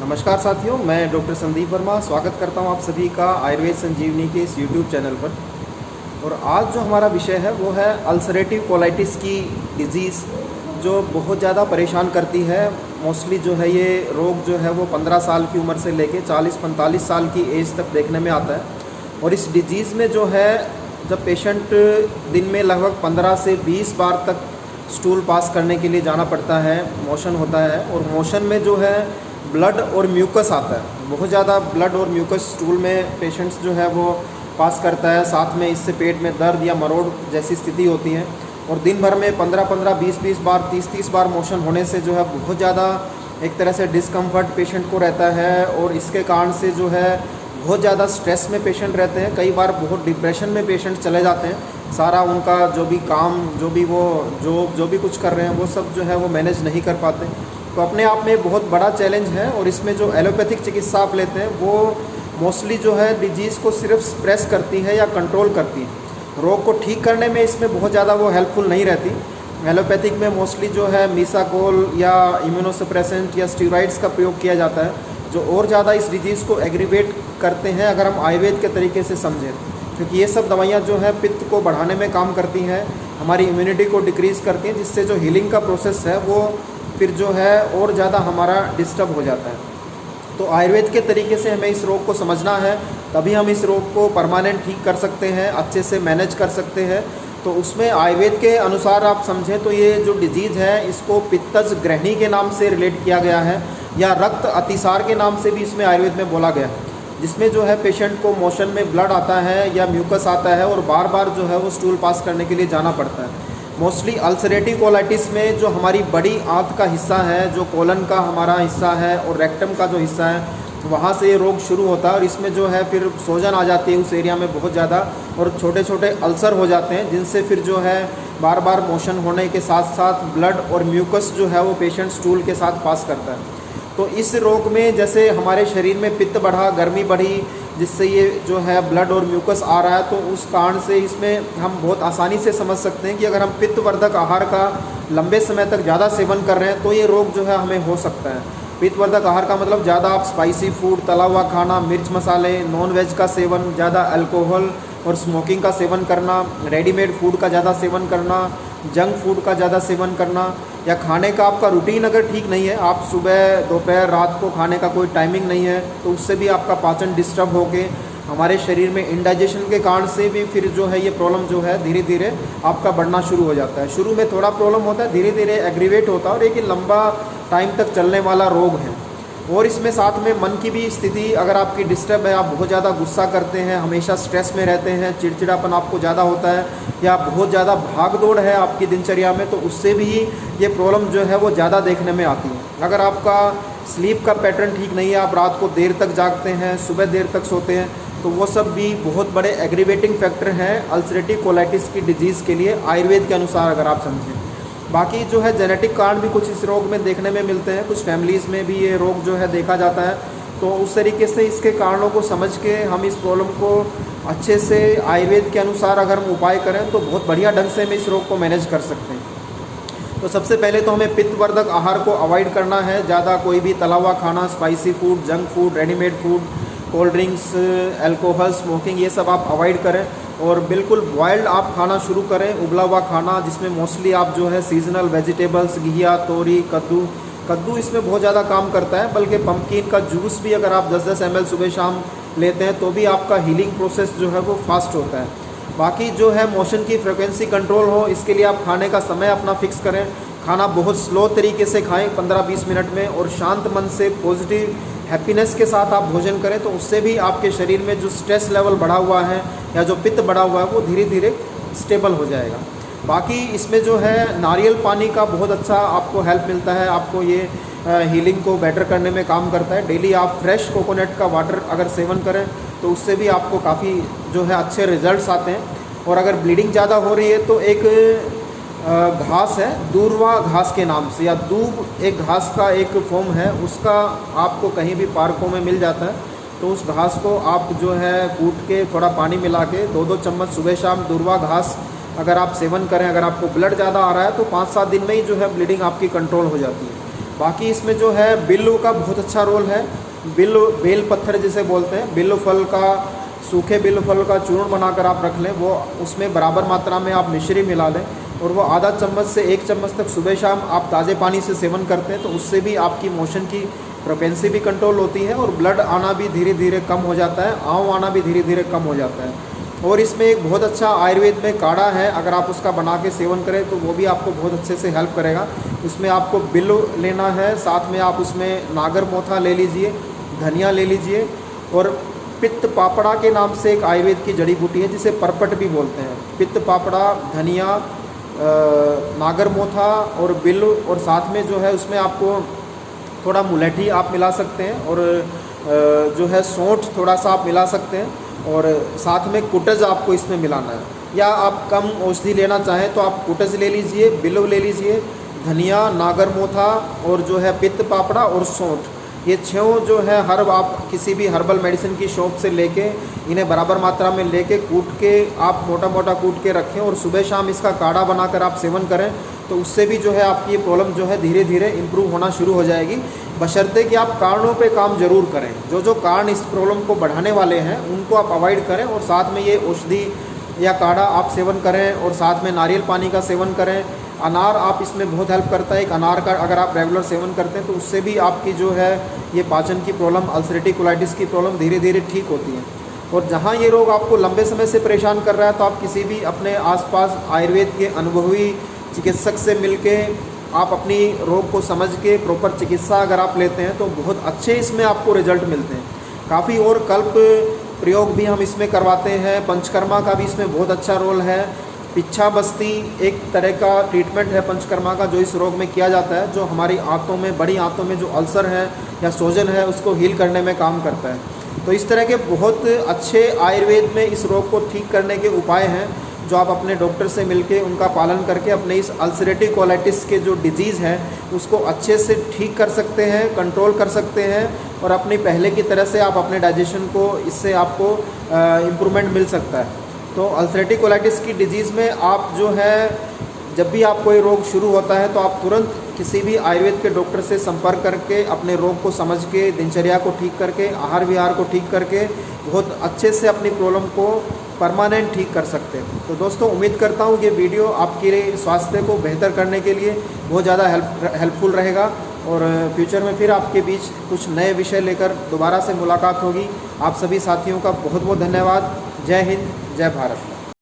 नमस्कार साथियों, मैं डॉक्टर संदीप वर्मा स्वागत करता हूं आप सभी का आयुर्वेद संजीवनी के इस यूट्यूब चैनल पर। और आज जो हमारा विषय है वो है अल्सरेटिव कोलाइटिस की डिजीज़, जो बहुत ज़्यादा परेशान करती है। मोस्टली जो है ये रोग जो है वो 15 साल की उम्र से लेके 40-45 साल की एज तक देखने में आता है। और इस डिजीज़ में जो है जब पेशेंट दिन में लगभग 15 से 20 बार तक स्टूल पास करने के लिए जाना पड़ता है, मोशन होता है, और मोशन में जो है ब्लड और म्यूकस आता है। बहुत ज़्यादा ब्लड और म्यूकस स्टूल में पेशेंट्स जो है वो पास करता है। साथ में इससे पेट में दर्द या मरोड़ जैसी स्थिति होती है। और दिन भर में 15-15, 20-20 बार, 30-30 बार मोशन होने से जो है बहुत ज़्यादा एक तरह से डिस्कम्फर्ट पेशेंट को रहता है। और इसके कारण से जो है बहुत ज़्यादा स्ट्रेस में पेशेंट रहते हैं। कई बार बहुत डिप्रेशन में पेशेंट चले जाते हैं। सारा उनका जो भी काम, जो भी वो जो भी कुछ कर रहे हैं वो सब जो है वो मैनेज नहीं कर पाते। तो अपने आप में बहुत बड़ा चैलेंज है। और इसमें जो एलोपैथिक चिकित्सा आप लेते हैं वो मोस्टली जो है डिजीज़ को सिर्फ स्प्रेस करती है या कंट्रोल करती है। रोग को ठीक करने में इसमें बहुत ज़्यादा वो हेल्पफुल नहीं रहती। एलोपैथिक में मोस्टली जो है मीसाकोल या इम्यूनोसप्रेसेंट या स्टीरॉइड्स का प्रयोग किया जाता है, जो और ज़्यादा इस डिजीज़ को एग्रीवेट करते हैं अगर हम आयुर्वेद के तरीके से समझें। क्योंकि ये सब दवाइयाँ जो है पित्त को बढ़ाने में काम करती हैं, हमारी इम्यूनिटी को डिक्रीज़ करती हैं, जिससे जो हीलिंग का प्रोसेस है वो फिर जो है और ज़्यादा हमारा डिस्टर्ब हो जाता है। तो आयुर्वेद के तरीके से हमें इस रोग को समझना है, तभी हम इस रोग को परमानेंट ठीक कर सकते हैं, अच्छे से मैनेज कर सकते हैं। तो उसमें आयुर्वेद के अनुसार आप समझें तो ये जो डिजीज़ है इसको पित्तज ग्रहणी के नाम से रिलेट किया गया है, या रक्त अतिसार के नाम से भी इसमें आयुर्वेद में बोला गया है। जिसमें जो है पेशेंट को मोशन में ब्लड आता है या म्यूकस आता है और बार बार जो है वो स्टूल पास करने के लिए जाना पड़ता है। मोस्टली अल्सरेटिव कोलाइटिस में जो हमारी बड़ी आंत का हिस्सा है, जो कोलन का हमारा हिस्सा है और रेक्टम का जो हिस्सा है, वहाँ से ये रोग शुरू होता है। और इसमें जो है फिर सूजन आ जाती है उस एरिया में बहुत ज़्यादा, और छोटे छोटे अल्सर हो जाते हैं, जिनसे फिर जो है बार बार मोशन होने के साथ साथ ब्लड और म्यूकस जो है वो पेशेंट स्टूल के साथ पास करता है। तो इस रोग में जैसे हमारे शरीर में पित्त बढ़ा, गर्मी बढ़ी, जिससे ये जो है ब्लड और म्यूकस आ रहा है, तो उस कारण से इसमें हम बहुत आसानी से समझ सकते हैं कि अगर हम पित्तवर्धक आहार का लंबे समय तक ज़्यादा सेवन कर रहे हैं तो ये रोग जो है हमें हो सकता है। पित्तवर्धक आहार का मतलब ज़्यादा आप स्पाइसी फूड, तला हुआ खाना, मिर्च मसाले, नॉन वेज का सेवन, ज़्यादा अल्कोहल और स्मोकिंग का सेवन करना, रेडीमेड फूड का ज़्यादा सेवन करना, जंक फूड का ज़्यादा सेवन करना, या खाने का आपका रूटीन अगर ठीक नहीं है, आप सुबह दोपहर रात को खाने का कोई टाइमिंग नहीं है, तो उससे भी आपका पाचन डिस्टर्ब होके हमारे शरीर में इंडाइजेशन के कारण से भी फिर जो है ये प्रॉब्लम जो है धीरे धीरे आपका बढ़ना शुरू हो जाता है। शुरू में थोड़ा प्रॉब्लम होता है, धीरे धीरे एग्रीवेट होता है, और एक लंबा टाइम तक चलने वाला रोग है। और इसमें साथ में मन की भी स्थिति अगर आपकी डिस्टर्ब है, आप बहुत ज़्यादा गुस्सा करते हैं, हमेशा स्ट्रेस में रहते हैं, चिड़चिड़ापन आपको ज़्यादा होता है, या बहुत ज़्यादा भाग दौड़ है आपकी दिनचर्या में, तो उससे भी ये प्रॉब्लम जो है वो ज़्यादा देखने में आती है। अगर आपका स्लीप का पैटर्न ठीक नहीं है, आप रात को देर तक जागते हैं, सुबह देर तक सोते हैं, तो वो सब भी बहुत बड़े एग्रीवेटिंग फैक्टर हैं अल्सरेटिव कोलाइटिस की डिजीज़ के लिए आयुर्वेद के अनुसार अगर आप समझें। बाकी जो है जेनेटिक कारण भी कुछ इस रोग में देखने में मिलते हैं, कुछ फैमिलीज़ में भी ये रोग जो है देखा जाता है। तो उस तरीके से इसके कारणों को समझ के हम इस प्रॉब्लम को अच्छे से आयुर्वेद के अनुसार अगर हम उपाय करें तो बहुत बढ़िया ढंग से हम इस रोग को मैनेज कर सकते हैं। तो सबसे पहले तो हमें पित्तवर्धक आहार को अवॉइड करना है। ज़्यादा कोई भी तला हुआ खाना, spicy food, junk food, readymade food, cold drinks, alcohol, smoking, ये सब आप अवॉइड करें। और बिल्कुल बॉयल्ड आप खाना शुरू करें, उबला हुआ खाना, जिसमें मोस्टली आप जो है सीजनल वेजिटेबल्स, घिया, तोरी, कद्दू इसमें बहुत ज़्यादा काम करता है। बल्कि पम्पकिन का जूस भी अगर आप 10-10 ml सुबह शाम लेते हैं तो भी आपका हीलिंग प्रोसेस जो है वो फास्ट होता है। बाकी जो है मोशन की फ्रिक्वेंसी कंट्रोल हो, इसके लिए आप खाने का समय अपना फिक्स करें। खाना बहुत स्लो तरीके से खाएं, 15-20 मिनट में, और शांत मन से पॉजिटिव हैप्पीनेस के साथ आप भोजन करें, तो उससे भी आपके शरीर में जो स्ट्रेस लेवल बढ़ा हुआ है या जो पित्त बढ़ा हुआ है वो धीरे धीरे स्टेबल हो जाएगा। बाकी इसमें जो है नारियल पानी का बहुत अच्छा आपको हेल्प मिलता है, आपको ये हीलिंग को बेटर करने में काम करता है। डेली आप फ्रेश कोकोनट का वाटर अगर सेवन करें तो उससे भी आपको काफ़ी जो है अच्छे रिजल्ट्स आते हैं। और अगर ब्लीडिंग ज़्यादा हो रही है तो एक घास है दूर्वा घास के नाम से, या दूब एक घास का एक फॉर्म है, उसका आपको कहीं भी पार्कों में मिल जाता है। तो उस घास को आप जो है कूट के थोड़ा पानी मिला के 2-2 चम्मच सुबह शाम दूर्वा घास अगर आप सेवन करें, अगर आपको ब्लड ज़्यादा आ रहा है तो 5-7 दिन में ही जो है ब्लीडिंग आपकी कंट्रोल हो जाती है। बाकी इसमें जो है बिल्व का बहुत अच्छा रोल है। बिल्व, बेल पत्थर जिसे बोलते हैं, बिल्व फल का, सूखे बिल्व फल का चूर्ण बनाकर आप रख लें, वो उसमें बराबर मात्रा में आप मिश्री मिला लें और वो आधा चम्मच से 1 चम्मच तक सुबह शाम आप ताज़े पानी से सेवन करते हैं तो उससे भी आपकी मोशन की प्रोपेंसी भी कंट्रोल होती है और ब्लड आना भी धीरे धीरे कम हो जाता है, आंव आना भी धीरे धीरे कम हो जाता है। और इसमें एक बहुत अच्छा आयुर्वेद में काढ़ा है, अगर आप उसका बना के सेवन करें तो वो भी आपको बहुत अच्छे से हेल्प करेगा। इसमें आपको बिल्व लेना है, साथ में आप उसमें नागर मोथा ले लीजिए, धनिया ले लीजिए और पित्त पापड़ा के नाम से एक आयुर्वेद की जड़ी बूटी है जिसे परपट भी बोलते हैं। पित्त पापड़ा, धनिया, नागर मोथा और बिल्व, और साथ में जो है उसमें आपको थोड़ा मुलैठी आप मिला सकते हैं और जो है सौंठ थोड़ा सा आप मिला सकते हैं और साथ में कुटज आपको इसमें मिलाना है। या आप कम औषधि लेना चाहें तो आप कुटज ले लीजिए, बिल्व ले लीजिए, धनिया, नागर मोथा और जो है पित्त पापड़ा और सौंठ, ये 6 जो है हर्ब आप किसी भी हर्बल मेडिसिन की शॉप से लेके इन्हें बराबर मात्रा में लेके कूट के आप मोटा मोटा कूट के रखें और सुबह शाम इसका काढ़ा बनाकर आप सेवन करें तो उससे भी जो है आपकी ये प्रॉब्लम जो है धीरे धीरे इम्प्रूव होना शुरू हो जाएगी, बशर्ते कि आप कारणों पे काम जरूर करें। जो कारण इस प्रॉब्लम को बढ़ाने वाले हैं उनको आप अवॉइड करें और साथ में ये औषधि या काढ़ा आप सेवन करें और साथ में नारियल पानी का सेवन करें। अनार आप इसमें बहुत हेल्प करता है, एक अनार का अगर आप रेगुलर सेवन करते हैं तो उससे भी आपकी जो है ये पाचन की प्रॉब्लम, अल्सरेटिव कोलाइटिस की प्रॉब्लम धीरे धीरे ठीक होती है। और जहाँ ये रोग आपको लंबे समय से परेशान कर रहा है तो आप किसी भी अपने आसपास आयुर्वेद के अनुभवी चिकित्सक से मिलके आप अपनी रोग को समझ के प्रॉपर चिकित्सा अगर आप लेते हैं तो बहुत अच्छे इसमें आपको रिजल्ट मिलते हैं। काफ़ी और कल्प प्रयोग भी हम इसमें करवाते हैं, पंचकर्मा का भी इसमें बहुत अच्छा रोल है। पिच्छा बस्ती एक तरह का ट्रीटमेंट है पंचकर्मा का जो इस रोग में किया जाता है, जो हमारी आंतों में, बड़ी आंतों में जो अल्सर है या सोजन है उसको हील करने में काम करता है। तो इस तरह के बहुत अच्छे आयुर्वेद में इस रोग को ठीक करने के उपाय हैं जो आप अपने डॉक्टर से मिलके उनका पालन करके अपने इस अल्सरेटिव कोलाइटिस के जो डिजीज़ है उसको अच्छे से ठीक कर सकते हैं, कंट्रोल कर सकते हैं और अपनी पहले की तरह से आप अपने डाइजेशन को, इससे आपको इम्प्रूवमेंट मिल सकता है। तो अल्सरेटिव कोलाइटिस की डिजीज़ में आप जो है जब भी आप कोई रोग शुरू होता है तो आप तुरंत किसी भी आयुर्वेद के डॉक्टर से संपर्क करके अपने रोग को समझ के, दिनचर्या को ठीक करके, आहार विहार को ठीक करके बहुत अच्छे से अपनी प्रॉब्लम को परमानेंट ठीक कर सकते हैं। तो दोस्तों उम्मीद करता हूँ कि वीडियो आपके स्वास्थ्य को बेहतर करने के लिए बहुत ज़्यादा हेल्पफुल रहेगा और फ्यूचर में फिर आपके बीच कुछ नए विषय लेकर दोबारा से मुलाकात होगी। आप सभी साथियों का बहुत बहुत धन्यवाद। जय हिंद, जय भारत।